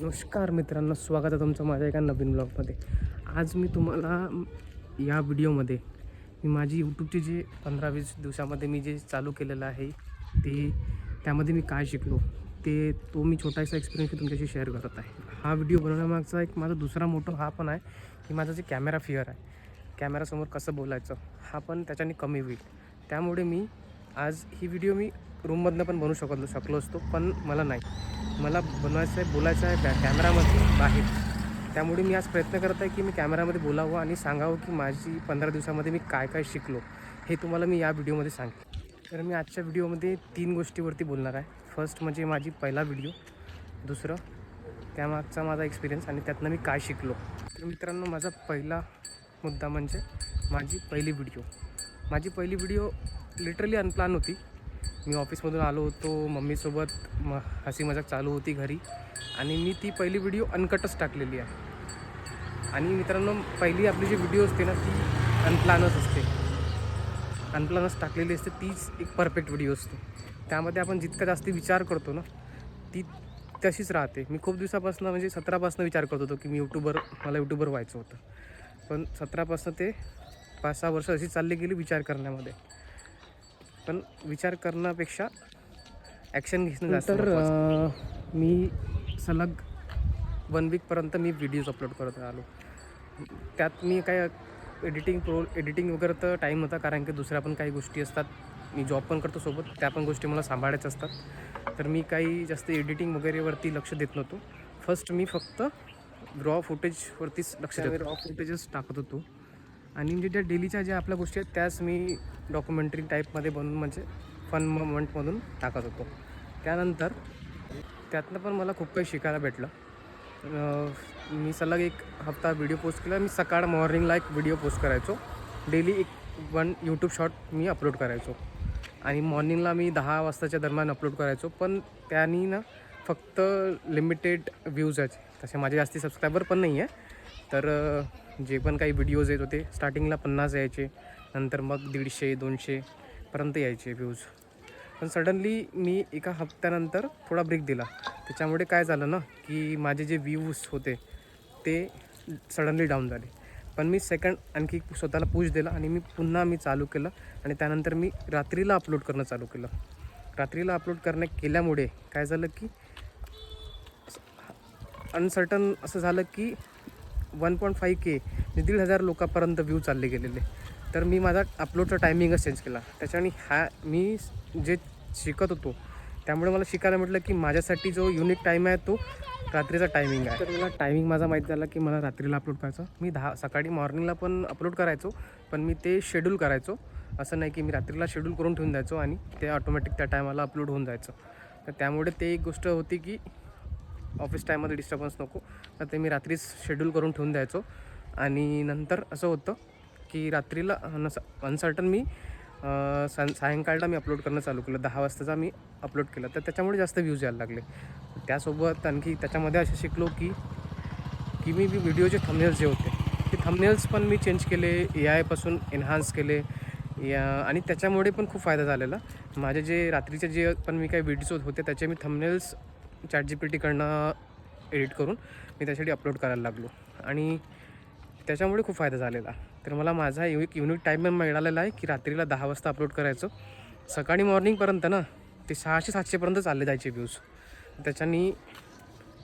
नमस्कार मित्रांनो, स्वागत आहे तुमचं माझ्या एका नवीन ब्लॉगमध्ये. आज मी तुम्हाला या व्हिडिओमध्ये माझी यूट्यूबचे जे 15-20 दिवसामध्ये मी जे चालू केलेलं आहे त्यामध्ये मी काय शिकलो तो मी छोटासा एक्सपिरियन्स तुमच्याशी शेअर करत आहे. हा व्हिडिओ बनवण्यामागचा एक माझा दुसरा मोठा हा पण आहे की माझा जे कॅमेरा फिअर आहे, कॅमेरासमोर कसं बोलायचं हा पण त्याच्याने कमी होईल. त्यामुळे मी आज ही व्हिडिओ मी रूममधनं पण बनवू शकलो असतो, पण मला बनवायचं आहे, बोलायचं आहे कॅमेरामध्ये बाहेर. त्यामुळे मी आज प्रयत्न करत आहे की मी कॅमेरामध्ये बोलावं आणि सांगावं की माझी 15 दिवसामध्ये मी काय काय शिकलो हे तुम्हाला मी या व्हिडिओमध्ये सांगेन. तर मी आजच्या व्हिडिओमध्ये 3 गोष्टीवरती बोलणार आहे. फर्स्ट म्हणजे माझी पहिला व्हिडिओ, दुसरं त्यामागचा माझा एक्सपिरियन्स आणि त्यातनं मी काय शिकलो. तर मित्रांनो, माझा पहिला मुद्दा म्हणजे माझी पहिली व्हिडिओ लिटरली अनप्लॅन होती. मी ऑफिसमधून आलो होतो, मम्मीसोबत हसी मजाक चालू होती घरी आणि मी ती पहिली व्हिडिओ अनकटच टाकलेली आहे. आणि मित्रांनो, पहिली आपली जी व्हिडिओ असते ना ती अनप्लॅनच टाकलेली असते. तीच एक परफेक्ट व्हिडिओ असते. त्यामध्ये आपण जितका जास्त विचार करतो ना ती तशीच राहते. मी खूप दिवसापासून म्हणजे 17पासून विचार करत होतो की मला यूट्यूबर व्हायचं होतं. पण 17पासून ते 5-6 वर्ष अशी चालली गेली विचार करण्यामध्ये. पण विचार करण्यापेक्षा ॲक्शन घेणं जास्त महत्त्वाचं. मी सलग 1 वीकपर्यंत मी व्हिडिओज अपलोड करत आलो. त्यात मी काय एडिटिंग वगैरे तर टाईम नव्हता, कारण की दुसऱ्या पण काही गोष्टी असतात. मी जॉब पण करतो सोबत, त्या पण गोष्टी मला सांभाळायच्या असतात. तर मी काही जास्त एडिटिंग वगैरेवरती लक्ष देत नव्हतो. मी फक्त रॉ फुटेजवरतीच लक्ष देतो. रॉ फुटेजच टाकत होतो आणि म्हणजे ज्या डेलीच्या ज्या आपल्या गोष्टी आहेत त्याच मी डॉक्युमेंटरी टाईपमध्ये बनवून म्हणजे फन मोमेंटमधून टाकत होतो. त्यानंतर त्यातनं पण मला खूप काही शिकायला भेटलं. मी सलग 1 हफ्ता व्हिडिओ पोस्ट केला. मी मॉर्निंगला एक व्हिडिओ पोस्ट करायचो. डेली 1 यूट्यूब शॉर्ट मी अपलोड करायचो आणि मॉर्निंगला मी 10 वाजताच्या दरम्यान अपलोड करायचो. पण त्यांनी ना फक्त लिमिटेड व्ह्यूज आहेत. तसे माझे जास्ती सबस्क्रायबर पण नाही आहे. तर जे पण काही व्हिडिओज येत होते स्टार्टिंगला 50 यायचे, नंतर मग 150-200 पर्यंत यायचे व्ह्यूज. पण सडनली मी एका हप्त्यानंतर थोडा ब्रेक दिला. त्याच्यामुळे काय झालं ना की माझे जे व्ह्यूज होते ते सडनली डाऊन झाले. पण मी आणखी स्वतःला पुश दिला आणि मी चालू केलं आणि त्यानंतर मी रात्रीला अपलोड करणं चालू केलं. रात्रीला अपलोड केल्यामुळे काय झालं की अनसर्टन असं झालं की 1.5K म्हणजे 1,500 लोकांपर्यंत व्ह्यू चालले गेलेले. तर मी माझा अपलोडचा टायमिंगच चेंज केला. त्याच्याने मी जे शिकत होतो त्यामुळे मला शिकायला म्हटलं की माझ्यासाठी जो युनिक टाईम आहे तो रात्रीचा टायमिंग आहे. तर मला टायमिंग माझा माहीत झाला की मला रात्रीला अपलोड करायचं. मी सकाळी मॉर्निंगला पण अपलोड करायचो, पण मी ते शेड्यूल करायचो. असं नाही की मी रात्रीला शेड्यूल करून ठेवून द्यायचो आणि ते ऑटोमॅटिक त्या टायमाला अपलोड होऊन जायचं. तर त्यामुळे ते एक गोष्ट होती की ऑफिस टाईममध्ये डिस्टर्बन्स नको, तर ते मी रात्रीच शेड्यूल करून ठेवून द्यायचो. आणि नंतर असं होतं की रात्रीला अनसर्टन मी सायंकाळला मी अपलोड करणं चालू केलं. 10 वाजताचा मी अपलोड केलं, तर त्याच्यामुळे जास्त व्ह्यूज यायला लागले. त्यासोबत आणखी त्याच्यामध्ये असं शिकलो की मी व्हिडिओचे थंबनेल्स जे होते ते थंबनेल्स पण मी चेंज केले, AI पासून एन्हान्स केले आणि त्याच्यामुळे पण खूप फायदा झालेला. माझे जे रात्रीचे जे पण मी काही व्हिडिओज होते त्याचे मी थंबनेल्स ChatGPTकडनं एडिट करून मी त्यासाठी अपलोड करायला लागलो आणि त्याच्यामुळे खूप फायदा झालेला. तर मला माझा एक युनिक टाईम मिळालेला आहे की रात्रीला 10 वाजता अपलोड करायचं. सकाळी मॉर्निंगपर्यंत ना ते 600-700पर्यंत चालले जायचे व्ह्यूज. त्याच्याने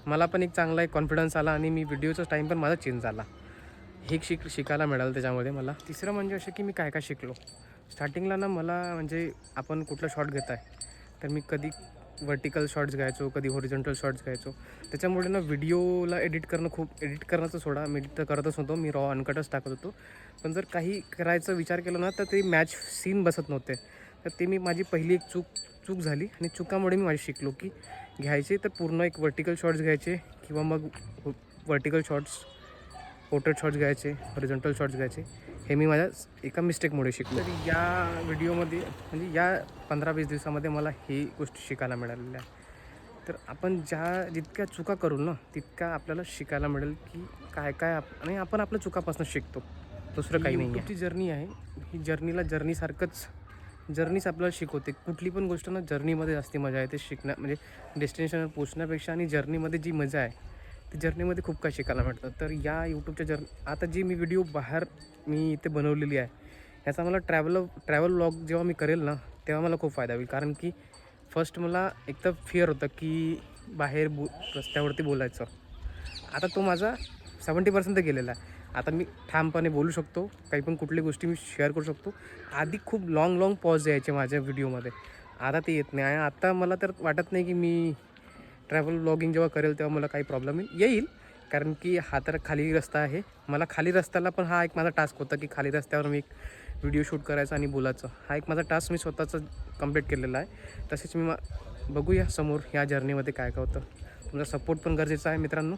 मला पण एक चांगला कॉन्फिडन्स आला आणि व्हिडिओचा टाईम पण माझा चेंज झाला. हे शिकायला मिळालं त्याच्यामध्ये मला. तिसरं म्हणजे असं की मी काय काय शिकलो. स्टार्टिंगला ना मला म्हणजे आपण कुठला शॉट घेत आहे तर मी कधी व्हर्टिकल शॉट्स घ्यायचो, कधी हॉरिझॉन्टल शॉट्स घ्यायचो. त्याच्यामुळे ना व्हिडिओला एडिट करण्याचं सोडा, मी तर करतच नव्हतो. मी रॉ अनकटच टाकत होतो. पण जर काही करायचा विचार केला ना तर ते मॅच सीन बसत नव्हते. तर ते माझी पहिली एक चूक झाली आणि चुकामुळे मी शिकलो की घ्यायचे तर पूर्ण एक व्हर्टिकल शॉट्स घ्यायचे किंवा मग व्हर्टिकल शॉट्स, पोर्ट्रेट शॉट्स घ्यायचे, हॉरिझॉन्टल शॉट्स घ्यायचे. हे मी माझ्या एका मिस्टेकमुळे शिकलो. तर या व्हिडिओमध्ये म्हणजे या 15-20 दिवसामध्ये मला ही गोष्ट शिकायला मिळालेली आहे. तर आपण जितक्या चुका करू ना तितक्या आपल्याला शिकायला मिळेल की काय आणि आपण आपल्या चुकापासून शिकतो, दुसरं काही नाही. यूट्यूबची जर्नी आहे, ही जर्नीच आपल्याला शिकवते. कुठली पण गोष्ट ना जर्नीमध्ये जास्ती मजा येते म्हणजे डेस्टिनेशनवर पोचण्यापेक्षा आणि जर्नीमध्ये जी मजा आहे जर्नीमध्ये खूप काही शिकायला मिळतं. तर या यूट्यूबच्या आता जी मी व्हिडिओ बाहेर मी इथे बनवलेली आहे, याचा मला ट्रॅव्हल व्लॉग जेव्हा मी करेल ना, तेव्हा मला खूप फायदा होईल. कारण की फर्स्ट मला एक तर फिअर होतं की बाहेर रस्त्यावरती बोलायचं. आता तो माझा 70% गेलेला आहे. आता मी ठामपणे बोलू शकतो, काही पण कुठली गोष्टी मी शेअर करू शकतो. आधी खूप लाँग पॉज यायचे माझ्या व्हिडिओमध्ये, आता ते येत नाही. आणि आता मला तर वाटत नाही की मी ट्रॅव्हल व्लॉगिंग जेव्हा करेल तेव्हा मला काही प्रॉब्लेम येईल. कारण की हा तर खाली रस्ता आहे. मला खाली रस्त्याला पण हा एक माझा टास्क होता की खाली रस्त्यावर मी एक व्हिडिओ शूट करायचा आणि बोलायचं. हा एक माझा टास्क मी स्वतःचं कंप्लीट केलेला आहे. तसेच मी बघूया समोर ह्या जर्नीमध्ये काय काय होतं. तुमचा सपोर्ट पण गरजेचा आहे मित्रांनो.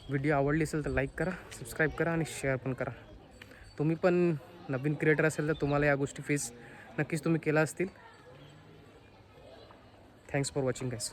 व्हिडिओ आवडली असेल तर लाईक करा, सबस्क्राईब करा आणि शेअर पण करा. तुम्ही पण नवीन क्रिएटर असेल तर तुम्हाला या गोष्टी फेस नक्कीच तुम्ही केल्या असतील. Thanks for watching guys.